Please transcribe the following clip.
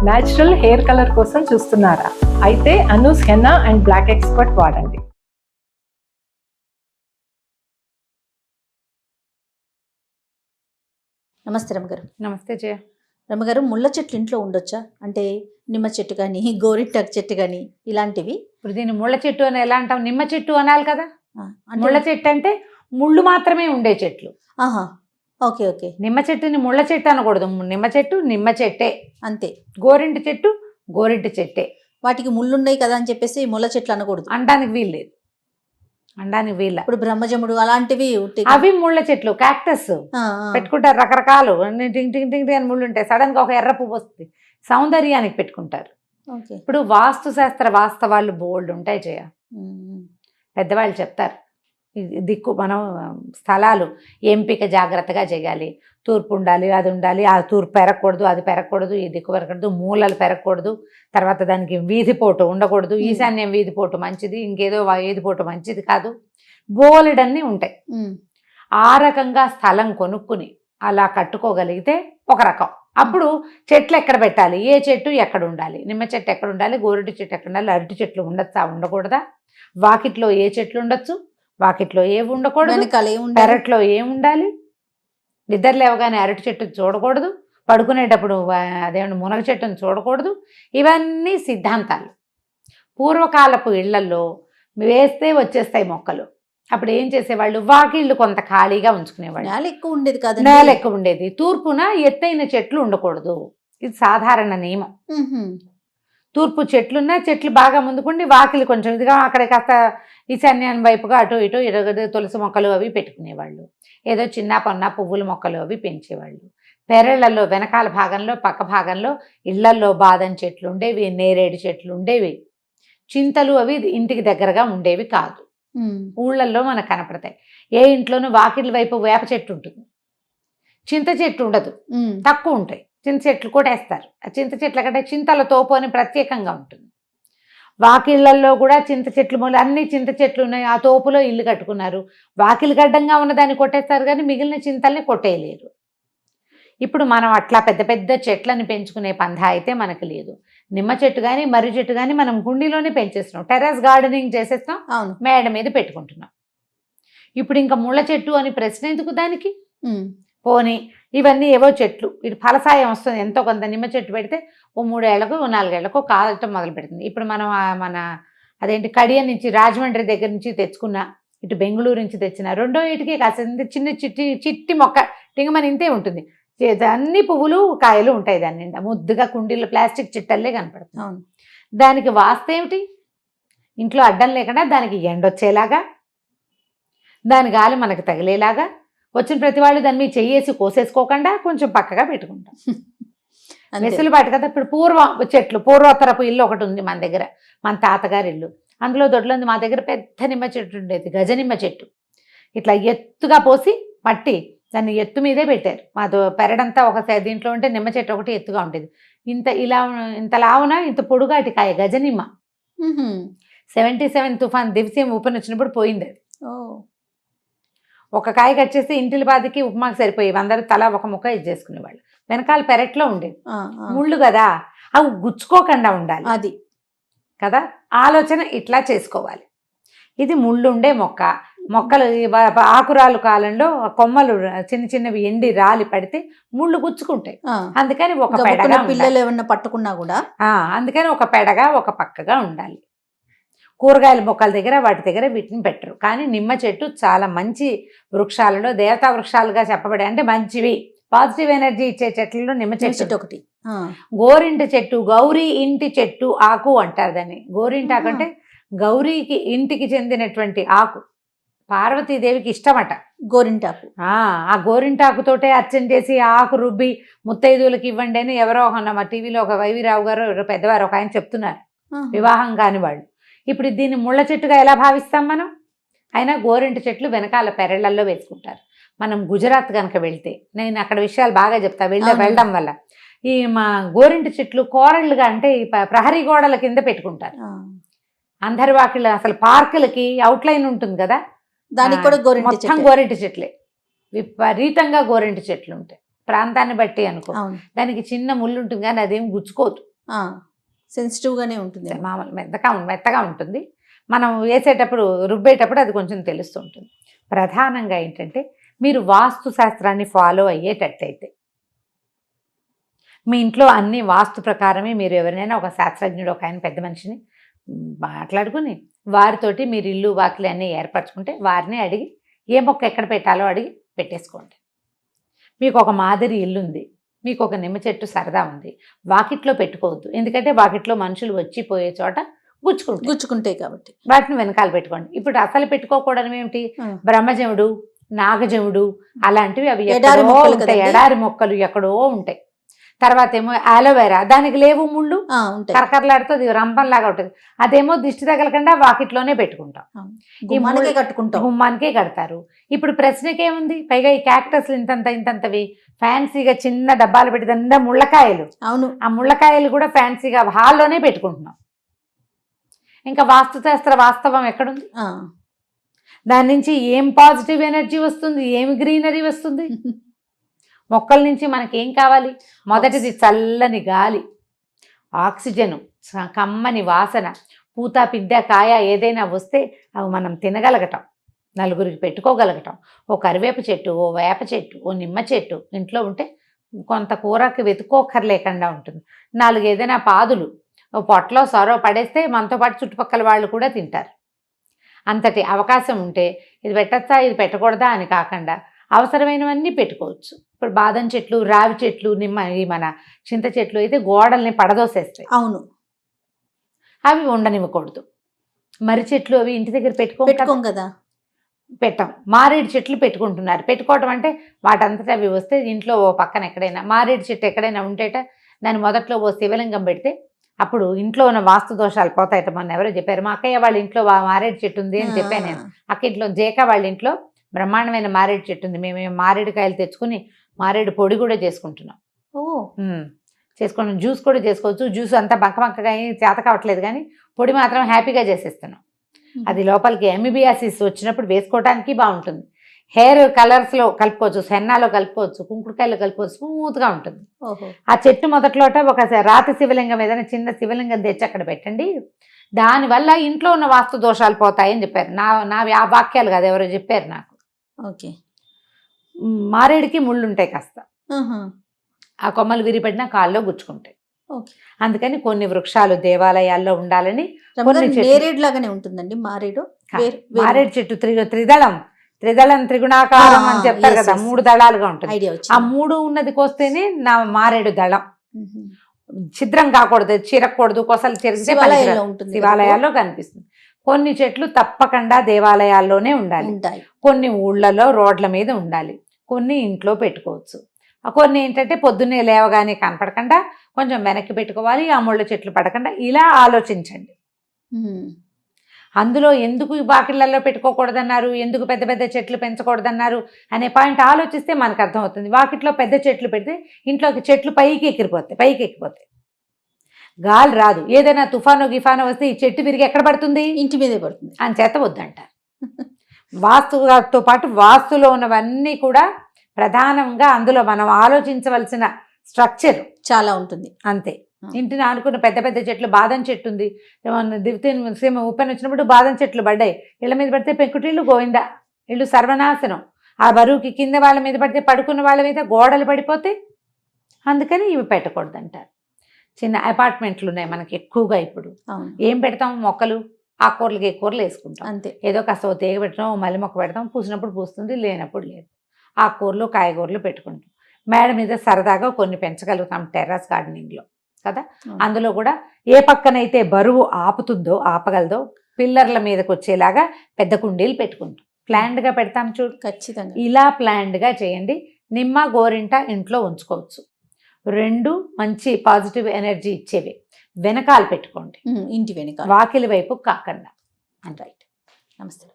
Natural hair colour కోసం చూస్తున్నారా? అయితే Anoos henna and black expert వాడండి. నమస్తే రమ్మగారు. నమస్తే జయ. రమ్మగారు, ముళ్ళ చెట్లు ఇంట్లో ఉండొచ్చా? అంటే నిమ్మ చెట్టు కానీ గోరింటాకు చెట్టు కానీ ఇలాంటివి. ఇప్పుడు దీన్ని ముళ్ళ చెట్టు అని ఎలా అంటాం? నిమ్మ చెట్టు అనాలి కదా. అంటే ముళ్ళ చెట్టు అంటే ముళ్ళు మాత్రమే ఉండే చెట్లు. ఆహా, ఓకే ఓకే. నిమ్మ చెట్టుని ముళ్ళ చెట్టు అనకూడదు. నిమ్మ చెట్టు నిమ్మ చెట్టే, అంతే. గోరింటి చెట్టు గోరింటి చెట్టే. వాటికి ముళ్ళు ఉన్నాయి కదా అని చెప్పేసి ముళ్ళ చెట్లు అనకూడదు, అనడానికి వీల్లేదు. అనడానికి వీళ్ళ. ఇప్పుడు బ్రహ్మజముడు అలాంటివి అవి ముళ్ళ చెట్లు, క్యాక్టస్ పెట్టుకుంటారు రకరకాలు. టింగ్ టింగ్ టింగ్ అని ముళ్ళు ఉంటాయి. సడన్ గా ఒక ఎర్ర పువ్వు వస్తుంది, సౌందర్యానికి పెట్టుకుంటారు. ఇప్పుడు వాస్తు శాస్త్ర వాస్తవాలు బోల్డ్ ఉంటాయి జయ. పెద్దవాళ్ళు చెప్తారు దిక్కు మనం స్థలాలు ఎంపిక జాగ్రత్తగా చేయాలి. తూర్పు ఉండాలి, అది ఉండాలి, ఆ తూర్పు పెరగకూడదు, అది పెరగకూడదు, ఈ దిక్కు పెరగకూడదు, మూలలు పెరగకూడదు, తర్వాత దానికి వీధిపోటు ఉండకూడదు, ఈశాన్యం వీధిపోటు మంచిది, ఇంకేదో వీధిపోటు మంచిది కాదు, బోలెడన్నీ ఉంటాయి. ఆ రకంగా స్థలం కొనుక్కుని అలా కట్టుకోగలిగితే ఒక రకం. అప్పుడు చెట్లు ఎక్కడ పెట్టాలి, ఏ చెట్టు ఎక్కడ ఉండాలి, నిమ్మ చెట్టు ఎక్కడ ఉండాలి, గోరింటి చెట్టు ఎక్కడ ఉండాలి, అరటి చెట్లు ఉండొచ్చా ఉండకూడదా, వాకిట్లో ఏ చెట్లు ఉండొచ్చు, వాకిట్లో ఏవి ఉండకూడదు, పెరట్లో ఏం ఉండాలి, నిద్ర లేవగానే అరటి చెట్టు చూడకూడదు, పడుకునేటప్పుడు అదేమన్నా మునగ చెట్టును చూడకూడదు. ఇవన్నీ సిద్ధాంతాలు. పూర్వకాలపు ఇళ్లలో వేస్తే వచ్చేస్తాయి మొక్కలు. అప్పుడు ఏం చేసేవాళ్ళు, వాకిళ్ళు కొంత ఖాళీగా ఉంచుకునేవాళ్ళు. నేల ఎక్కువ ఉండేది కాదు, నేల ఎక్కువ ఉండేది. తూర్పున ఎత్తైన చెట్లు ఉండకూడదు, ఇది సాధారణ నియమం. తూర్పు చెట్లున్నా చెట్లు బాగా ముందుకుండి వాకిలి కొంచెం ఇదిగా అక్కడ కాస్త ఈశాన్యాన్ని వైపుగా అటు ఇటు ఇరగదు తులసి మొక్కలు అవి పెట్టుకునేవాళ్ళు. ఏదో చిన్న పన్న పువ్వుల మొక్కలు అవి పెంచేవాళ్ళు. పెరళ్లలో వెనకాల భాగంలో పక్క భాగంలో ఇళ్లల్లో బాదం చెట్లు ఉండేవి, నేరేడు చెట్లు ఉండేవి. చింతలు అవి ఇంటికి దగ్గరగా ఉండేవి కాదు, ఊళ్ళల్లో మనకు కనపడతాయి. ఏ ఇంట్లోనూ వాకిళ్ళ వైపు వేప చెట్టు ఉంటుంది, చింత చెట్టు ఉండదు, తక్కువ ఉంటాయి. చింత చెట్లు కూడా వేస్తారు. ఆ చింత చెట్ల కంటే చింతల తోపు అని ప్రత్యేకంగా ఉంటుంది. వాకిళ్లలో కూడా చింత చెట్లు మూల అన్ని చింత చెట్లు ఉన్నాయి. ఆ తోపులో ఇల్లు కట్టుకున్నారు. వాకిలి గడ్డంగా ఉన్నదాన్ని కొట్టేస్తారు కానీ మిగిలిన చింతల్ని కొట్టేయలేరు. ఇప్పుడు మనం అట్లా పెద్ద పెద్ద చెట్లను పెంచుకునే పంధా అయితే మనకు లేదు. నిమ్మ చెట్టు కానీ మర్రి చెట్టు కానీ మనం కుండీలోనే పెంచేస్తున్నాం, టెర్రస్ గార్డెనింగ్ చేసేస్తాం, మేడ మీద పెట్టుకుంటున్నాం. ఇప్పుడు ఇంకా ముళ్ళ చెట్టు అని ప్రశ్న ఎందుకు దానికి? పోనీ ఇవన్నీ ఏవో చెట్లు, ఇటు ఫలసాయం వస్తుంది ఎంతో కొంత. నిమ్మ చెట్టు పెడితే ఓ 3 ఏళ్లకు 4 ఏళ్లకు కాదటం మొదలు పెడుతుంది. ఇప్పుడు మనం మన అదేంటి కడియం నుంచి రాజమండ్రి దగ్గర నుంచి తెచ్చుకున్న, ఇటు బెంగళూరు నుంచి తెచ్చిన 2వ ఏటికి కాస్త చిన్న చిట్టి మొక్క టింగమని ఇంతే ఉంటుంది. అన్ని పువ్వులు కాయలు ఉంటాయి దాని నిండా. ముద్దుగా కుండీలు ప్లాస్టిక్ చిట్టల్లే కనపడుతుంది. దానికి వాస్తు ఏమిటి? ఇంట్లో అడ్డం లేకుండా దానికి ఎండొచ్చేలాగా, దాని గాలి మనకు తగిలేలాగా, వచ్చిన ప్రతి వాళ్ళు దాన్ని మీద చెయ్యేసి కోసేసుకోకుండా కొంచెం పక్కగా పెట్టుకుంటాం. వెసులుబాటు కదా. ఇప్పుడు చెట్లు పూర్వోత్తరపు ఇల్లు ఒకటి ఉంది మన దగ్గర, మన తాతగారి ఇల్లు. అందులో దొడ్లో ఉంది. మా దగ్గర పెద్ద నిమ్మ చెట్టు ఉండేది, గజనిమ్మ చెట్టు. ఇట్లా ఎత్తుగా పోసి మట్టి దాన్ని ఎత్తు మీదే పెట్టారు. మా పెరడంతా ఒక దీంట్లో ఉంటే నిమ్మ చెట్టు ఒకటి ఎత్తుగా ఉండేది. ఇంత లావున ఇంత పొడుగాటి కాయ గజనిమ్మ. 77 తుఫాన్ దివ్యం ఊపని వచ్చినప్పుడు పోయింది అది. ఒక కాయ కట్ చేసి ఇంటిల బాదికి ఉప్మాకి సరిపోయేవి. అందరూ తలా ఒక ముక్క ఇది చేసుకునేవాళ్ళు. వెనకాల పెరట్లో ఉండేది. ముళ్ళు కదా, అవి గుచ్చుకోకుండా ఉండాలి, అది కదా ఆలోచన. ఇట్లా చేసుకోవాలి. ఇది ముళ్ళు ఉండే మొక్క. మొక్కలు ఆకురాలు కాలంలో కొమ్మలు చిన్న చిన్నవి ఎండి రాలి పడితే ముళ్ళు గుచ్చుకుంటాయి. అందుకని ఒక పెడగా, పిల్లలు ఏమన్నా పట్టుకున్నా కూడా అందుకని ఒక పెడగా ఒక పక్కగా ఉండాలి. కూరగాయల మొక్కల దగ్గర వాటి దగ్గర వీటిని పెట్టరు. కానీ నిమ్మ చెట్టు చాలా మంచి వృక్షాలలో దేవతా వృక్షాలుగా చెప్పబడే, అంటే మంచివి, పాజిటివ్ ఎనర్జీ ఇచ్చే చెట్లలో నిమ్మ చెట్టు ఒకటి. గోరింటి చెట్టు, గౌరీ ఇంటి చెట్టు ఆకు అంటారు దాన్ని. గోరింటి ఆకు అంటే గౌరీకి ఇంటికి చెందినటువంటి ఆకు. పార్వతీదేవికి ఇష్టమట గోరింటాకు. ఆ గోరింటాకుతోటే అర్చన చేసి ఆకు రుబ్బి ముత్తైదువులకి ఇవ్వండి అని ఎవరో మా టీవీలో ఒక వైవిరావు గారు పెద్దవారు ఒక ఆయన చెప్తున్నారు, వివాహం కాని వాళ్ళు. ఇప్పుడు దీన్ని ముళ్ళ చెట్టుగా ఎలా భావిస్తాం మనం? అయినా గోరింటి చెట్లు వెనకాల పెరళ్లలో వేసుకుంటారు. మనం గుజరాత్ కనుక వెళ్తే, నేను అక్కడ విషయాలు బాగా చెప్తా వెళ్ళడం వల్ల, ఈ మా గోరింటి చెట్లు కోరళ్ళుగా అంటే ఈ ప్రహరీ గోడల కింద పెట్టుకుంటారు. అందరి వాకిళ్ళ అసలు పార్కులకి అవుట్లైన్ ఉంటుంది కదా, దానికి కూడా మొత్తం గోరింటి చెట్లే. విపరీతంగా గోరింటి చెట్లు ఉంటాయి. ప్రాంతాన్ని బట్టి అనుకో. దానికి చిన్న ముళ్ళు ఉంటుంది కానీ అదేం గుచ్చుకోదు. సెన్సిటివ్గానే ఉంటుంది. మామూలు మెత్తగా ఉంటుంది. మనం వేసేటప్పుడు రుబ్బేటప్పుడు అది కొంచెం తెలుస్తుంటుంది. ప్రధానంగా ఏంటంటే మీరు వాస్తు శాస్త్రాన్ని ఫాలో అయ్యేటట్టయితే మీ ఇంట్లో అన్ని వాస్తు ప్రకారమే మీరు ఎవరినైనా ఒక శాస్త్రజ్ఞుడు ఒక ఆయన పెద్ద మనిషిని మాట్లాడుకుని వారితోటి మీరు ఇల్లు వాకిలి అన్నీ ఏర్పరచుకుంటే వారిని అడిగి ఏ మొక్క ఎక్కడ పెట్టాలో అడిగి పెట్టేసుకోండి. మీకు ఒక మాదిరి ఇల్లు ఉంది, మీకు ఒక నిమ్మ చెట్టు సరదా ఉంది, వాకిట్లో పెట్టుకోవద్దు. ఎందుకంటే వాకిట్లో మనుషులు వచ్చిపోయే చోట గుచ్చుకుంటాయి కాబట్టి వాటిని వెనకాల పెట్టుకోండి. ఇప్పుడు అసలు పెట్టుకోకూడదు ఏమిటి, బ్రహ్మజముడు, నాగజముడు అలాంటివి అవి ఎక్కడో ఉంటాయి, ఎడారి మొక్కలు ఎక్కడో ఉంటాయి. తర్వాత ఏమో ఆలోవేరా, దానికి లేవు ముళ్ళు, కరకరలాడుతూ అది రంపంలాగా ఉంటుంది. అదేమో దిష్టి తగలకుండా వాకిట్లోనే పెట్టుకుంటాం, గుమ్మానికే కడతారు. ఇప్పుడు ప్రశ్నకేముంది, పైగా ఈ క్యాక్టస్లు ఇంతంతవి ఫ్యాన్సీగా చిన్న డబ్బాలు పెట్టి ముళ్ళకాయలు, అవును ఆ ముళ్ళకాయలు కూడా ఫ్యాన్సీగా హాల్లోనే పెట్టుకుంటున్నాం. ఇంకా వాస్తుశాస్త్ర వాస్తవం ఎక్కడుంది? దాని నుంచి ఏం పాజిటివ్ ఎనర్జీ వస్తుంది, ఏం గ్రీనరీ వస్తుంది? మొక్కల నుంచి మనకి ఏం కావాలి? మొదటిది చల్లని గాలి, ఆక్సిజను, కమ్మని వాసన, పూత పిందె కాయ ఏదైనా వస్తే అవి మనం తినగలగటం, నలుగురికి పెట్టుకోగలగటం. ఓ కరివేపు చెట్టు, ఓ వేప చెట్టు, ఓ నిమ్మ చెట్టు ఇంట్లో ఉంటే కొంత కూరకి వెతుక్కోకర్లేకుండా ఉంటుంది. 4 ఏదైనా పాదులు ఓ పొట్టలో సొరవ పడేస్తే మనతో పాటు చుట్టుపక్కల వాళ్ళు కూడా తింటారు. అంతటి అవకాశం ఉంటే ఇది పెట్టచ్చా ఇది పెట్టకూడదా అని కాకుండా అవసరమైనవన్నీ పెట్టుకోవచ్చు. ఇప్పుడు బాదం చెట్లు, రావి చెట్లు, మన చింత చెట్లు అయితే గోడల్ని పడదోసేస్తాయి. అవును, అవి ఉండనివ్వకూడదు. మర్రి చెట్లు అవి ఇంటి దగ్గర పెట్టుకోం కదా, పెట్టాం. మారేడు చెట్లు పెట్టుకుంటున్నారు. పెట్టుకోవటం అంటే వాటంతటా అవి వస్తే ఇంట్లో ఓ పక్కన ఎక్కడైనా మారేడు చెట్టు ఎక్కడైనా ఉంటేట దాని మొదట్లో ఓ శివలింగం పెడితే అప్పుడు ఇంట్లో ఉన్న వాస్తు దోషాలు పోతాయట. మొన్న ఎవరో చెప్పారు, మా అక్కయ్య వాళ్ళ ఇంట్లో మారేడు చెట్టు ఉంది అని చెప్పాను నేను. అక్క ఇంట్లో జేక వాళ్ళ ఇంట్లో బ్రహ్మాండమైన మారేడు చెట్టు ఉంది. మేము మారేడు కాయలు తెచ్చుకుని మారేడు పొడి కూడా చేసుకుంటున్నాం. చేసుకున్నాం, జ్యూస్ కూడా చేసుకోవచ్చు. జ్యూస్ అంతా బంకగా చేత కావట్లేదు కానీ పొడి మాత్రం హ్యాపీగా చేసేస్తున్నాం. అది లోపలికి ఎమిబియాసిస్ వచ్చినప్పుడు వేసుకోవడానికి బాగుంటుంది. హెయిర్ కలర్స్లో కలుపుకోవచ్చు, హెన్నాలో కలుపుకోవచ్చు, కుంకుడుకాయలో కలుపుకోవచ్చు, స్మూత్గా ఉంటుంది. ఆ చెట్టు మొదట్లోట ఒక రాతి శివలింగం ఏదైనా చిన్న శివలింగం తెచ్చి అక్కడ పెట్టండి. దానివల్ల ఇంట్లో ఉన్న వాస్తు దోషాలు పోతాయని చెప్పారు. నావి ఆ వాక్యాలు కాదు, ఎవరో చెప్పారు నాకు. ఓకే, మారేడుకి ముళ్ళు ఉంటాయి కాస్త, ఆ కొమ్మలు విరిపడినా కాల్లో గుచ్చుకుంటాయి. అందుకని కొన్ని వృక్షాలు దేవాలయాల్లో ఉండాలని. లాగానే ఉంటుందండి మారేడు. మారేడు చెట్టు త్రిదళం త్రిగుణాకారం అని చెప్తారు కదా, 3 దళాలుగా ఉంటుంది. ఆ 3 ఉన్నది కోస్తేనే నా మారేడు దళం. ఛిద్రం కాకూడదు, చిరకూడదు, కొసలు చిరిగితే శివాలయాల్లో కనిపిస్తుంది. కొన్ని చెట్లు తప్పకుండా దేవాలయాల్లోనే ఉండాలి, కొన్ని ఊళ్ళలో రోడ్ల మీద ఉండాలి, కొన్ని ఇంట్లో పెట్టుకోవచ్చు. కొన్ని ఏంటంటే పొద్దున్నే లేవగానే కనపడకుండా కొంచెం వెనక్కి పెట్టుకోవాలి, ఆ ముళ్ళ చెట్లు పడకుండా. ఇలా ఆలోచించండి. అందులో ఎందుకు వాకిళ్లలో పెట్టుకోకూడదన్నారు, ఎందుకు పెద్ద పెద్ద చెట్లు పెంచకూడదన్నారు అనే పాయింట్ ఆలోచిస్తే మనకు అర్థమవుతుంది. వాకిట్లో పెద్ద చెట్లు పెడితే ఇంట్లోకి చెట్లు పైకి ఎక్కిపోతాయి, గాలి రాదు. ఏదైనా తుఫాను గిఫాను వస్తే ఈ చెట్టు విరిగి ఎక్కడ పడుతుంది? ఇంటి మీదే పడుతుంది. అని చేత వద్దంటారు. వాస్తుతో పాటు వాస్తులో ఉన్నవన్నీ కూడా ప్రధానంగా అందులో మనం ఆలోచించవలసిన స్ట్రక్చర్ చాలా ఉంటుంది. అంతే. ఇంటిని ఆనుకున్న పెద్ద పెద్ద చెట్లు, బాదం చెట్టు ఉంది, ఉప్పెన వచ్చినప్పుడు బాదం చెట్లు పడ్డాయి, ఇళ్ళ మీద పడితే పెంకుటిళ్ళు గోవిందా, ఇళ్ళు సర్వనాశనం. ఆ బరువుకి కింద వాళ్ళ మీద పడితే పడుకున్న వాళ్ళ మీద గోడలు పడిపోతే. అందుకని ఇవి పెట్టకూడదంటారు. చిన్న అపార్ట్మెంట్లు ఉన్నాయి మనకి ఎక్కువగా. ఇప్పుడు ఏం పెడతాం? మొక్కలు, ఆకుకూరలకి కూరలు వేసుకుంటాం అంతే. ఏదో కాస్త తీగ పెట్టడం, మల్లె మొక్క పెడతాం, పూసినప్పుడు పూస్తుంది, లేనప్పుడు లేదు. ఆకుకూరలు కాయగూరలు పెట్టుకుంటాం. మేడ మీద సరదాగా కొన్ని పెంచగలుగుతాం టెర్రస్ గార్డెనింగ్లో కదా. అందులో కూడా ఏ పక్కనైతే బరువు ఆపగలదో పిల్లర్ల మీదకి వచ్చేలాగా పెద్ద కుండీలు పెట్టుకుంటాం. ప్లాండ్గా పెడతాం చూడు, ఖచ్చితంగా ఇలా ప్లాండ్గా చేయండి. నిమ్మ, గోరింట ఇంట్లో ఉంచుకోవచ్చు. 2 మంచి పాజిటివ్ ఎనర్జీ ఇచ్చేవి వెనకాల పెట్టుకోండి, ఇంటి వెనకాల, వాకిలి వైపు కాకుండా. రైట్. నమస్తే.